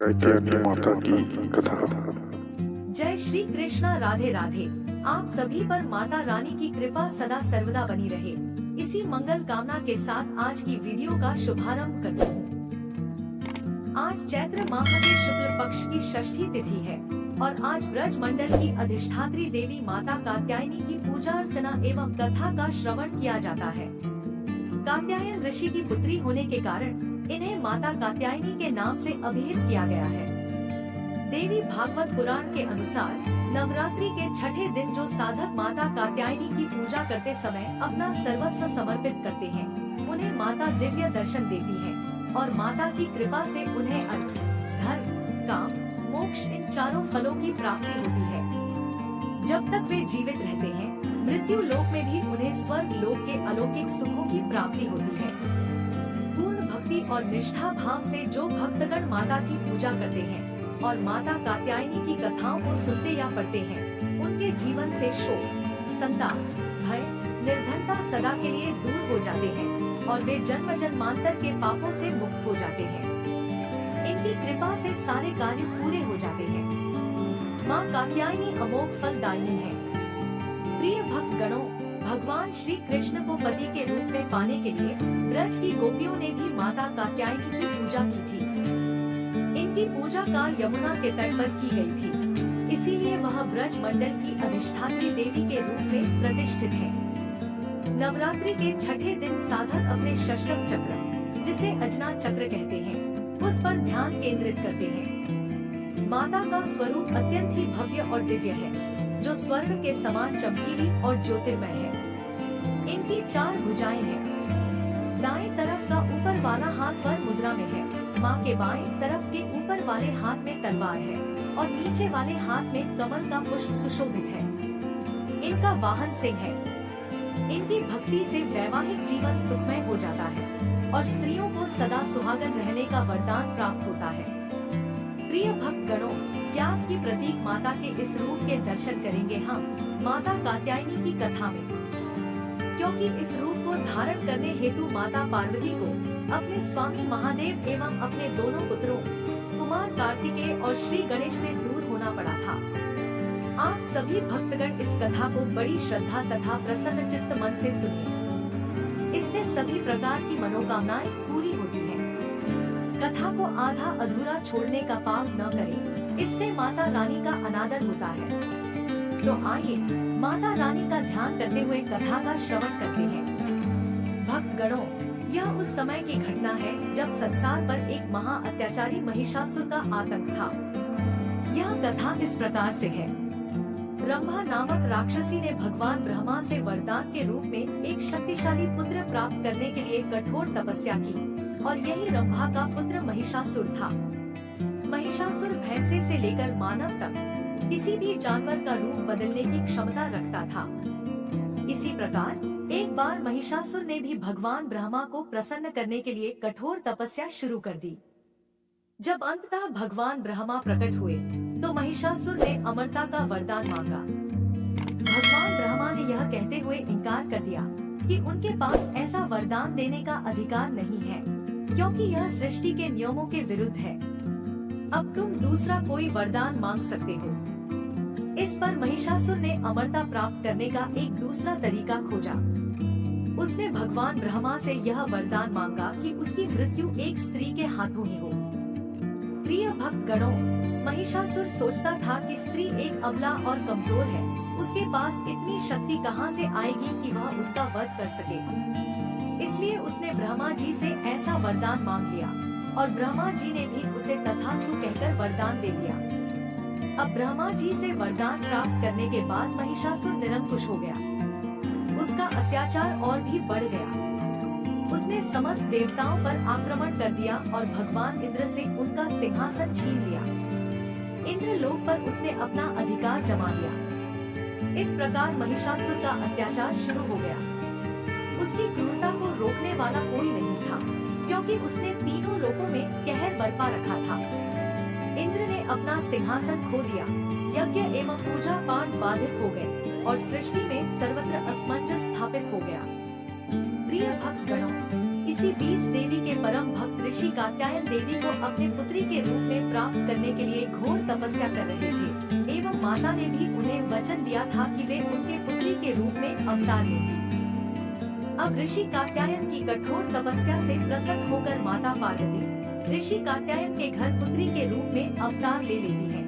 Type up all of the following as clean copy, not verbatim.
कात्यायनी माता की कथा। जय श्री कृष्णा। राधे राधे। आप सभी पर माता रानी की कृपा सदा सर्वदा बनी रहे, इसी मंगल कामना के साथ आज की वीडियो का शुभारंभ करती हूँ। आज चैत्र माह के शुक्ल पक्ष की षष्ठी तिथि है और आज ब्रज मंडल की अधिष्ठात्री देवी माता कात्यायनी की पूजा अर्चना एवं कथा का श्रवण किया जाता है। कात्यायन ऋषि की पुत्री होने के कारण इन्हें माता कात्यायनी के नाम से अभिहित किया गया है। देवी भागवत पुराण के अनुसार नवरात्रि के छठे दिन जो साधक माता कात्यायनी की पूजा करते समय अपना सर्वस्व समर्पित करते हैं, उन्हें माता दिव्य दर्शन देती है और माता की कृपा से उन्हें अर्थ, धर्म, काम, मोक्ष इन चारों फलों की प्राप्ति होती है। जब तक वे जीवित रहते हैं, मृत्यु लोक में भी उन्हें स्वर्ग लोक के अलौकिक सुखों की प्राप्ति होती है। पूर्ण भक्ति और निष्ठा भाव से जो भक्तगण माता की पूजा करते हैं और माता कात्यायनी की कथाओं को सुनते या पढ़ते हैं, उनके जीवन से शोक, संताप, भय, निर्धनता सदा के लिए दूर हो जाते हैं और वे जन्म जन्मांतर के पापों से मुक्त हो जाते हैं। इनकी कृपा से सारे कार्य पूरे हो जाते हैं। माँ कात्यायनी अमोघ फलदायिनी है। प्रिय भक्त गणों, भगवान श्री कृष्ण को पति के रूप में पाने के लिए ब्रज की गोपियों ने भी माता कात्यायनी की पूजा की थी। इनकी पूजा काल यमुना के तट पर की गई थी, इसीलिए वह ब्रज मंडल की अधिष्ठात्री देवी के रूप में प्रतिष्ठित है। नवरात्रि के छठे दिन साधक अपने षष्टक चक्र, जिसे अजना चक्र कहते हैं, उस पर ध्यान केंद्रित करते हैं। माता का स्वरूप अत्यंत ही भव्य और दिव्य है, जो स्वर्ण के समान चमकीली और ज्योतिर्मय है। इनकी 4 भुजाएं हैं। दाएं तरफ का ऊपर वाला हाथ वर मुद्रा में है। माँ के बाएं तरफ के ऊपर वाले हाथ में तलवार है और नीचे वाले हाथ में कमल का पुष्प सुशोभित है। इनका वाहन सिंह है। इनकी भक्ति से वैवाहिक जीवन सुखमय हो जाता है और स्त्रियों को सदा सुहागन रहने का वरदान प्राप्त होता है। प्रिय भक्त गणों, त्याग की प्रतीक माता के इस रूप के दर्शन करेंगे हम माता कात्यायनी की कथा में, क्योंकि इस रूप को धारण करने हेतु माता पार्वती को अपने स्वामी महादेव एवं अपने दोनों पुत्रों कुमार कार्तिकेय और श्री गणेश से दूर होना पड़ा था। आप सभी भक्तगण इस कथा को बड़ी श्रद्धा तथा प्रसन्न चित्त मन से सुनिए। इससे सभी प्रकार की मनोकामनाएं पूरी होती हैं। कथा को आधा अधूरा छोड़ने का पाप न करें, इससे माता रानी का अनादर होता है। तो आइए माता रानी का ध्यान करते हुए कथा का श्रवण करते हैं। भक्त गणों, यह उस समय की घटना है जब संसार पर एक महा अत्याचारी महिषासुर का आतंक था। यह कथा इस प्रकार से है। रंभा नामक राक्षसी ने भगवान ब्रह्मा से वरदान के रूप में एक शक्तिशाली पुत्र प्राप्त करने के लिए कठोर तपस्या की और यही रंभा का पुत्र महिषासुर था। महिषासुर भैंसे से लेकर मानव तक किसी भी जानवर का रूप बदलने की क्षमता रखता था। इसी प्रकार एक बार महिषासुर ने भी भगवान ब्रह्मा को प्रसन्न करने के लिए कठोर तपस्या शुरू कर दी। जब अंततः भगवान ब्रह्मा प्रकट हुए तो महिषासुर ने अमरता का वरदान मांगा। भगवान ब्रह्मा ने यह कहते हुए इनकार कर दिया कि उनके पास ऐसा वरदान देने का अधिकार नहीं है, क्योंकि यह सृष्टि के नियमों के विरुद्ध है। अब तुम दूसरा कोई वरदान मांग सकते हो। इस पर महिषासुर ने अमरता प्राप्त करने का एक दूसरा तरीका खोजा। उसने भगवान ब्रह्मा से यह वरदान मांगा कि उसकी मृत्यु एक स्त्री के हाथों ही हो। प्रिय भक्त गणों, महिषासुर सोचता था कि स्त्री एक अबला और कमजोर है, उसके पास इतनी शक्ति कहां से आएगी कि वह उसका वध कर सके। इसलिए उसने ब्रह्मा जी से ऐसा वरदान मांग लिया और ब्रह्मा जी ने भी उसे तथास्तु कहकर वरदान दे दिया। अब ब्रह्मा जी से वरदान प्राप्त करने के बाद महिषासुर निरंकुश हो गया। उसका अत्याचार और भी बढ़ गया। उसने समस्त देवताओं पर आक्रमण कर दिया और भगवान इंद्र से उनका सिंहासन छीन लिया। इंद्र लोक पर उसने अपना अधिकार जमा लिया। इस प्रकार महिषासुर का अत्याचार शुरू हो गया। उसकी क्रूरता को रोकने वाला कोई नहीं था, क्योंकि उसने तीनों लोकों में कहर बरपा रखा था। इंद्र ने अपना सिंहासन खो दिया, यज्ञ एवं पूजा पाठ बाधित हो गए और सृष्टि में सर्वत्र असमंजस स्थापित हो गया। प्रिय भक्त गणों, इसी बीच देवी के परम भक्त ऋषि कात्यायन देवी को अपने पुत्री के रूप में प्राप्त करने के लिए घोर तपस्या कर रहे थे एवं माता ने भी उन्हें वचन दिया था कि वे उनके पुत्री के रूप में अवतार लेंगी। अब ऋषि कात्यायन की कठोर तपस्या से प्रसन्न होकर माता पार्वती ऋषि कात्यायन के घर पुत्री के रूप में अवतार ले लेती है।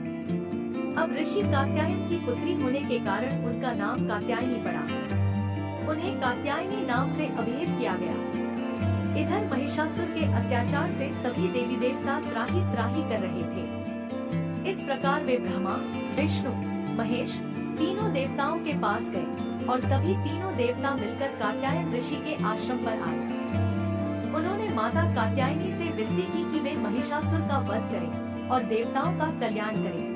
अब ऋषि कात्यायन की पुत्री होने के कारण उनका नाम कात्यायनी पड़ा। उन्हें कात्यायनी नाम से अभिहित किया गया। इधर महिषासुर के अत्याचार से सभी देवी देवता त्राही त्राही कर रहे थे। इस प्रकार वे ब्रह्मा, विष्णु, महेश तीनों देवताओं के पास गए और तभी तीनों देवता मिलकर कात्यायन ऋषि के आश्रम पर आए। उन्होंने माता कात्यायनी से विनती की कि वे महिषासुर का वध करें और देवताओं का कल्याण करें।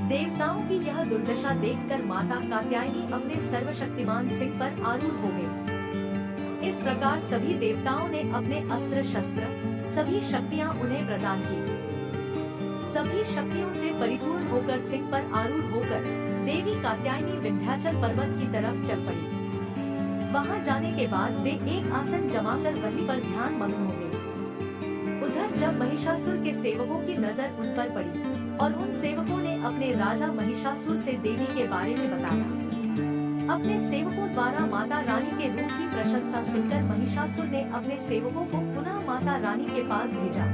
देवताओं की यह दुर्दशा देखकर माता कात्यायनी अपने सर्वशक्तिमान सिंह पर आरूढ़ हो गई। इस प्रकार सभी देवताओं ने अपने अस्त्र शस्त्र सभी शक्तियां उन्हें प्रदान की। सभी शक्तियों से परिपूर्ण होकर सिंह पर आरूढ़ होकर देवी कात्यायनी विंध्याचल पर्वत की तरफ चल पड़ी। वहां जाने के बाद वे एक आसन जमाकर वहीं पर ध्यान मग्न हो गए। उधर जब महिषासुर के सेवकों की नजर उन पर पड़ी और उन सेवकों ने अपने राजा महिषासुर से देवी के बारे में बताया। अपने सेवकों द्वारा माता रानी के रूप की प्रशंसा सुनकर महिषासुर ने अपने सेवकों को पुनः माता रानी के पास भेजा,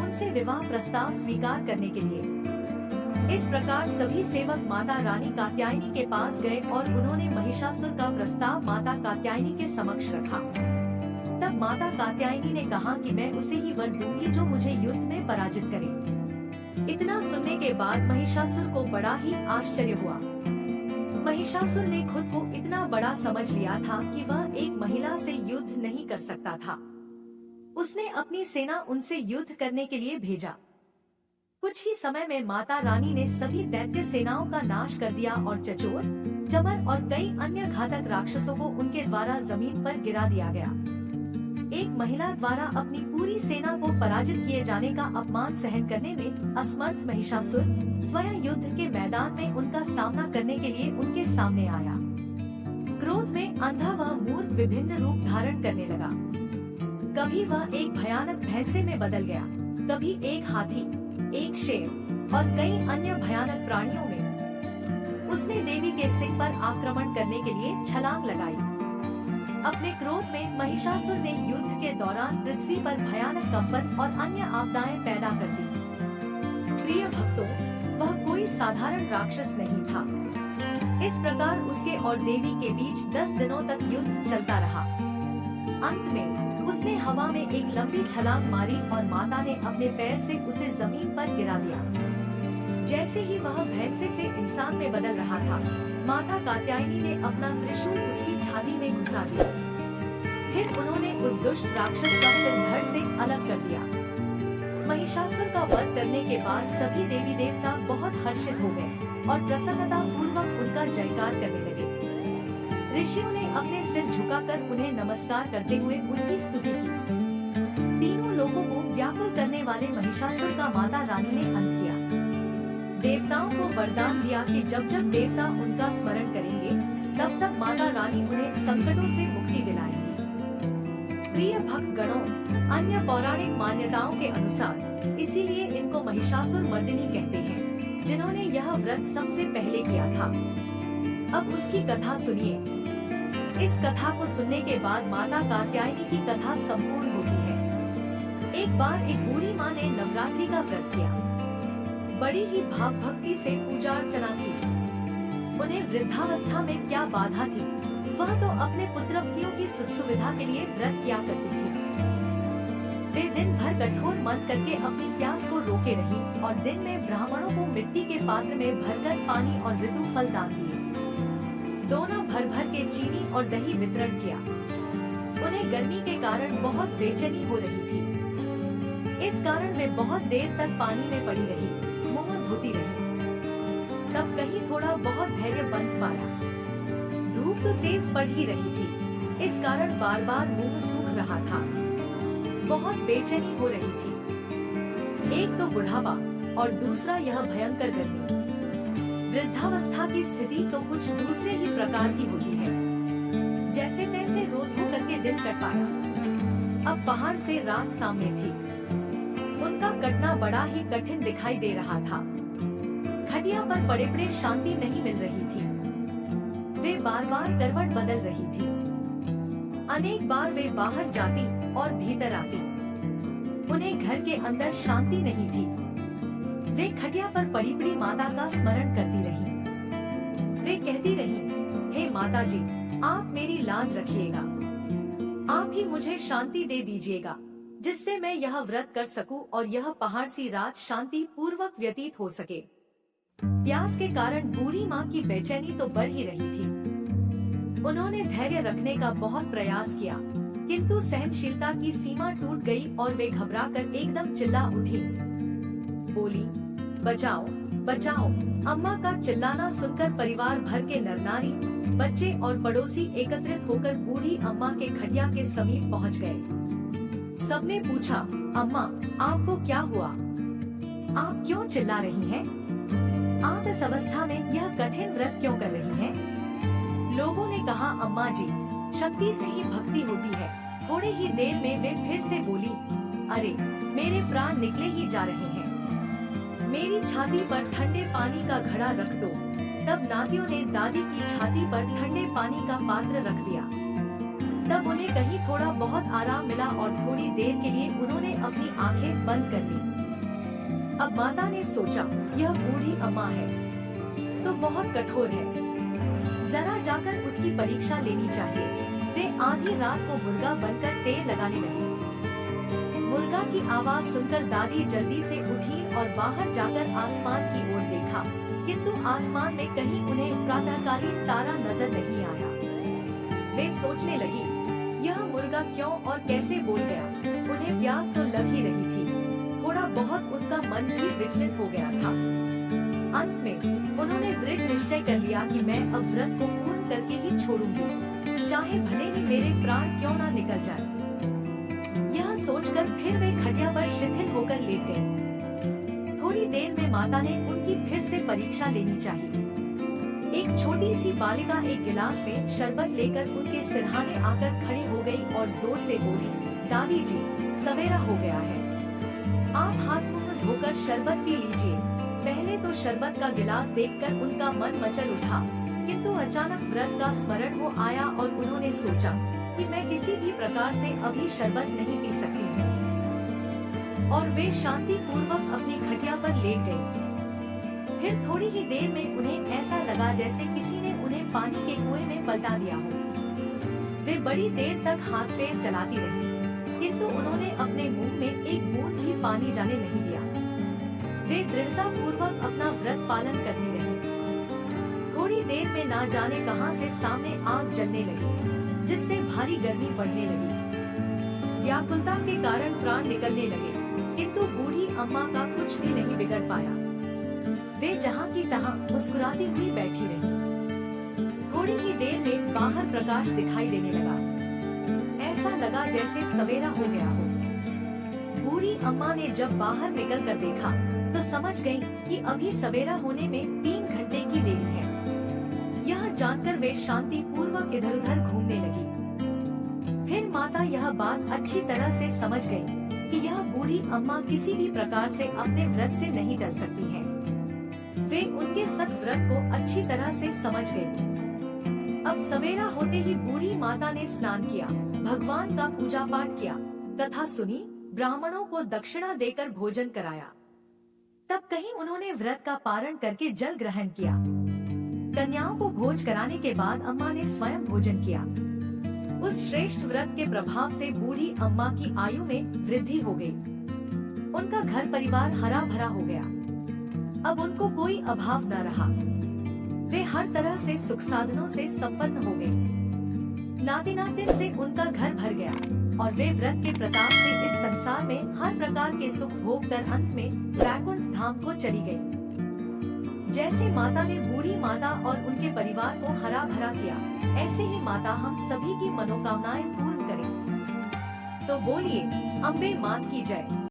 उनसे विवाह प्रस्ताव स्वीकार करने के लिए। इस प्रकार सभी सेवक माता रानी कात्यायनी के पास गए और उन्होंने महिषासुर का प्रस्ताव माता कात्यायनी के समक्ष रखा। तब माता कात्यायनी ने कहा कि मैं उसे ही वर दूंगी जो मुझे युद्ध में पराजित करे। इतना सुनने के बाद महिषासुर को बड़ा ही आश्चर्य हुआ। महिषासुर ने खुद को इतना बड़ा समझ लिया था कि वह एक महिला से युद्ध नहीं कर सकता था। उसने अपनी सेना उनसे युद्ध करने के लिए भेजा। कुछ ही समय में माता रानी ने सभी दैत्य सेनाओं का नाश कर दिया और चचोर, चमर और कई अन्य घातक राक्षसों को उनके द्वारा जमीन पर गिरा दिया गया। एक महिला द्वारा अपनी पूरी सेना को पराजित किए जाने का अपमान सहन करने में असमर्थ महिषासुर स्वयं युद्ध के मैदान में उनका सामना करने के लिए उनके सामने आया। क्रोध में अंधा वह मूर्ख विभिन्न रूप धारण करने लगा। कभी वह एक भयानक भैंसे में बदल गया, कभी एक हाथी, एक शेर और कई अन्य भयानक प्राणियों में। उसने देवी के सिंह पर आक्रमण करने के लिए छलांग लगाई। अपने क्रोध में महिषासुर ने युद्ध के दौरान पृथ्वी पर भयानक कंपन और अन्य आपदाएं पैदा कर दी। प्रिय भक्तों, वह कोई साधारण राक्षस नहीं था। इस प्रकार उसके और देवी के बीच 10 दिनों तक युद्ध चलता रहा। अंत में उसने हवा में एक लंबी छलांग मारी और माता ने अपने पैर से उसे जमीन पर गिरा दिया। जैसे ही वह भैंसे से इंसान में बदल रहा था, माता कात्यायनी ने अपना त्रिशूल उसकी छाती में घुसा दिया। फिर उन्होंने उस दुष्ट राक्षस का सिर धड़ से अलग कर दिया। महिषासुर का वध करने के बाद सभी देवी देवता बहुत हर्षित हो गए और प्रसन्नता पूर्वक उनका जयकार करने लगे। ऋषियों ने अपने सिर झुकाकर उन्हें नमस्कार करते हुए उनकी स्तुति की। तीनों लोगों को व्याकुल करने वाले महिषासुर का माता रानी ने अंत किया। देवताओं को वरदान दिया कि जब जब देवता उनका स्मरण करेंगे, तब तक माता रानी उन्हें संकटों से मुक्ति दिलाएंगी। प्रिय भक्त गणों, अन्य पौराणिक मान्यताओं के अनुसार इसीलिए इनको महिषासुर मर्दिनी कहते हैं, जिन्होंने यह व्रत सबसे पहले किया था। अब उसकी कथा सुनिए। इस कथा को सुनने के बाद माता कात्यायनी की कथा संपूर्ण होती है। एक बार एक बूढ़ी माँ ने नवरात्रि का व्रत किया। बड़ी ही भाव भक्ति से पूजा अर्चना की। उन्हें वृद्धावस्था में क्या बाधा थी, वह तो अपने पुत्रवतियों की सुख सुविधा के लिए व्रत किया करती थी। वे दिन भर कठोर मन करके अपनी प्यास को रोके रही और दिन में ब्राह्मणों को मिट्टी के पात्र में भरकर पानी और ऋतु फल दान दिए। दोनों भर भर के चीनी और दही वितरण किया। उन्हें गर्मी के कारण बहुत बेचैनी हो रही थी। इस कारण वे बहुत देर तक पानी में पड़ी रही, मुंह धोती रही। तब कहीं थोड़ा बहुत धैर्य बंध पाया। धूप तो तेज पड़ ही रही थी, इस कारण बार बार मुंह सूख रहा था। बहुत बेचैनी हो रही थी। एक तो बुढ़ापा और दूसरा यह भयंकर गर्मी। वृद्धावस्था की स्थिति तो कुछ दूसरे ही प्रकार की होती है। जैसे तैसे रोज हो करके दिन कट पाया। अब पहाड़ से रात सामने थी। उनका कटना बड़ा ही कठिन दिखाई दे रहा था। खटिया पर पड़े पड़े शांति नहीं मिल रही थी। वे बार बार करवट बदल रही थी। अनेक बार वे बाहर जाती और भीतर आती। उन्हें घर के अंदर शांति नहीं थी। वे खटिया पर पड़ी पड़ी माता का स्मरण करती रही। वे कहती रही, हे माता जी, आप मेरी लाज रखिएगा। आप ही मुझे शांति दे दीजिएगा, जिससे मैं यह व्रत कर सकूं और यह पहाड़ सी रात शांति पूर्वक व्यतीत हो सके। प्यास के कारण बूढ़ी माँ की बेचैनी तो बढ़ ही रही थी। उन्होंने धैर्य रखने का बहुत प्रयास किया, किंतु सहनशीलता की सीमा टूट गई और वे घबराकर एकदम चिल्ला उठी। बोली, बचाओ बचाओ। अम्मा का चिल्लाना सुनकर परिवार भर के नर नारी, बच्चे और पड़ोसी एकत्रित होकर बूढ़ी अम्मा के खटिया के समीप पहुंच गए। सबने पूछा, अम्मा, आपको क्या हुआ? आप क्यों चिल्ला रही हैं? आप इस अवस्था में यह कठिन व्रत क्यों कर रही हैं? लोगों ने कहा, अम्मा जी, शक्ति से ही भक्ति होती है। थोड़ी ही देर में वे फिर से बोली, अरे मेरे प्राण निकले ही जा रहे हैं। मेरी छाती पर ठंडे पानी का घड़ा रख दो। तब नातियों ने दादी की छाती पर ठंडे पानी का पात्र रख दिया। तब उन्हें कहीं थोड़ा बहुत आराम मिला और थोड़ी देर के लिए उन्होंने अपनी आंखें बंद कर ली। अब माता ने सोचा, यह बूढ़ी अम्मा है तो बहुत कठोर है, जरा जाकर उसकी परीक्षा लेनी चाहिए। वे आधी रात को मुर्गा बनकर तेल लगाने लगी। मुर्गा की आवाज सुनकर दादी जल्दी से उठी और बाहर जाकर आसमान की ओर देखा, किंतु आसमान में कहीं उन्हें प्रातःकालीन तारा नजर नहीं आया। वे सोचने लगी, यह मुर्गा क्यों और कैसे बोल गया? उन्हें प्यास तो लग ही रही थी। थोड़ा बहुत उनका मन भी विचलित हो गया था। अंत में उन्होंने दृढ़ निश्चय कर लिया कि मैं अब व्रत को पूर्ण करके ही छोड़ूंगी, चाहे भले ही मेरे प्राण क्यों ना निकल जाए। यह सोचकर फिर वे खटिया पर शिथिल होकर लेट गए। थोड़ी देर में माता ने उनकी फिर से परीक्षा लेनी चाहिए। एक छोटी सी बालिका एक गिलास में शरबत लेकर उनके सिरहाने आकर खड़ी हो गई और जोर से बोली, दादी जी, सवेरा हो गया है, आप हाथ मुंह धोकर शरबत पी लीजिए। पहले तो शरबत का गिलास देखकर उनका मन मचल उठा, किंतु अचानक व्रत का स्मरण हो आया और उन्होंने सोचा कि मैं किसी भी प्रकार से अभी शरबत नहीं पी सकती हूँ। और वे शांति पूर्वक अपनी खटिया पर लेट गए। फिर थोड़ी ही देर में उन्हें ऐसा लगा जैसे किसी ने उन्हें पानी के कुएं में पलटा दिया हो। वे बड़ी देर तक हाथ पैर चलाती रही, किंतु उन्होंने अपने मुंह में एक बूंद भी पानी जाने नहीं दिया। वे दृढ़ता पूर्वक अपना व्रत पालन करती रही। थोड़ी देर में ना जाने कहां से सामने आग जलने लगी, जिससे भारी गर्मी बढ़ने लगी। व्याकुलता के कारण प्राण निकलने लगे, किंतु बूढ़ी अम्मा का कुछ भी नहीं बिगड़ पाया। वे जहाँ की तहाँ मुस्कुराती हुई बैठी रही। थोड़ी ही देर में बाहर प्रकाश दिखाई देने लगा। ऐसा लगा जैसे सवेरा हो गया हो। बूढ़ी अम्मा ने जब बाहर निकल कर देखा तो समझ गई कि अभी सवेरा होने में 3 घंटे की देरी है। यह जानकर वे शांति पूर्वक इधर उधर घूमने लगी। फिर माता यह बात अच्छी तरह से समझ गई कि यह बूढ़ी अम्मा किसी भी प्रकार से अपने व्रत से नहीं टल सकती हैं। वे उनके सत व्रत को अच्छी तरह से समझ गई। अब सवेरा होते ही बूढ़ी माता ने स्नान किया, भगवान का पूजा पाठ किया, कथा सुनी, ब्राह्मणों को दक्षिणा देकर भोजन कराया। तब कहीं उन्होंने व्रत का पारण करके जल ग्रहण किया। कन्याओं को भोज कराने के बाद अम्मा ने स्वयं भोजन किया। उस श्रेष्ठ व्रत के प्रभाव से बूढ़ी अम्मा की आयु में वृद्धि हो गई। उनका घर परिवार हरा भरा हो गया। अब उनको कोई अभाव न रहा। वे हर तरह से सुख साधनों से संपन्न हो गए। नाती नातिन से उनका घर भर गया और वे व्रत के प्रताप से इस संसार में हर प्रकार के सुख भोग कर अंत में वैकुंठ धाम को चली गई। जैसे माता ने बूढ़ी माता और उनके परिवार को हरा भरा किया, ऐसे ही माता हम सभी की मनोकामनाएं पूर्ण करे। तो बोलिए, अम्बे मात की जय।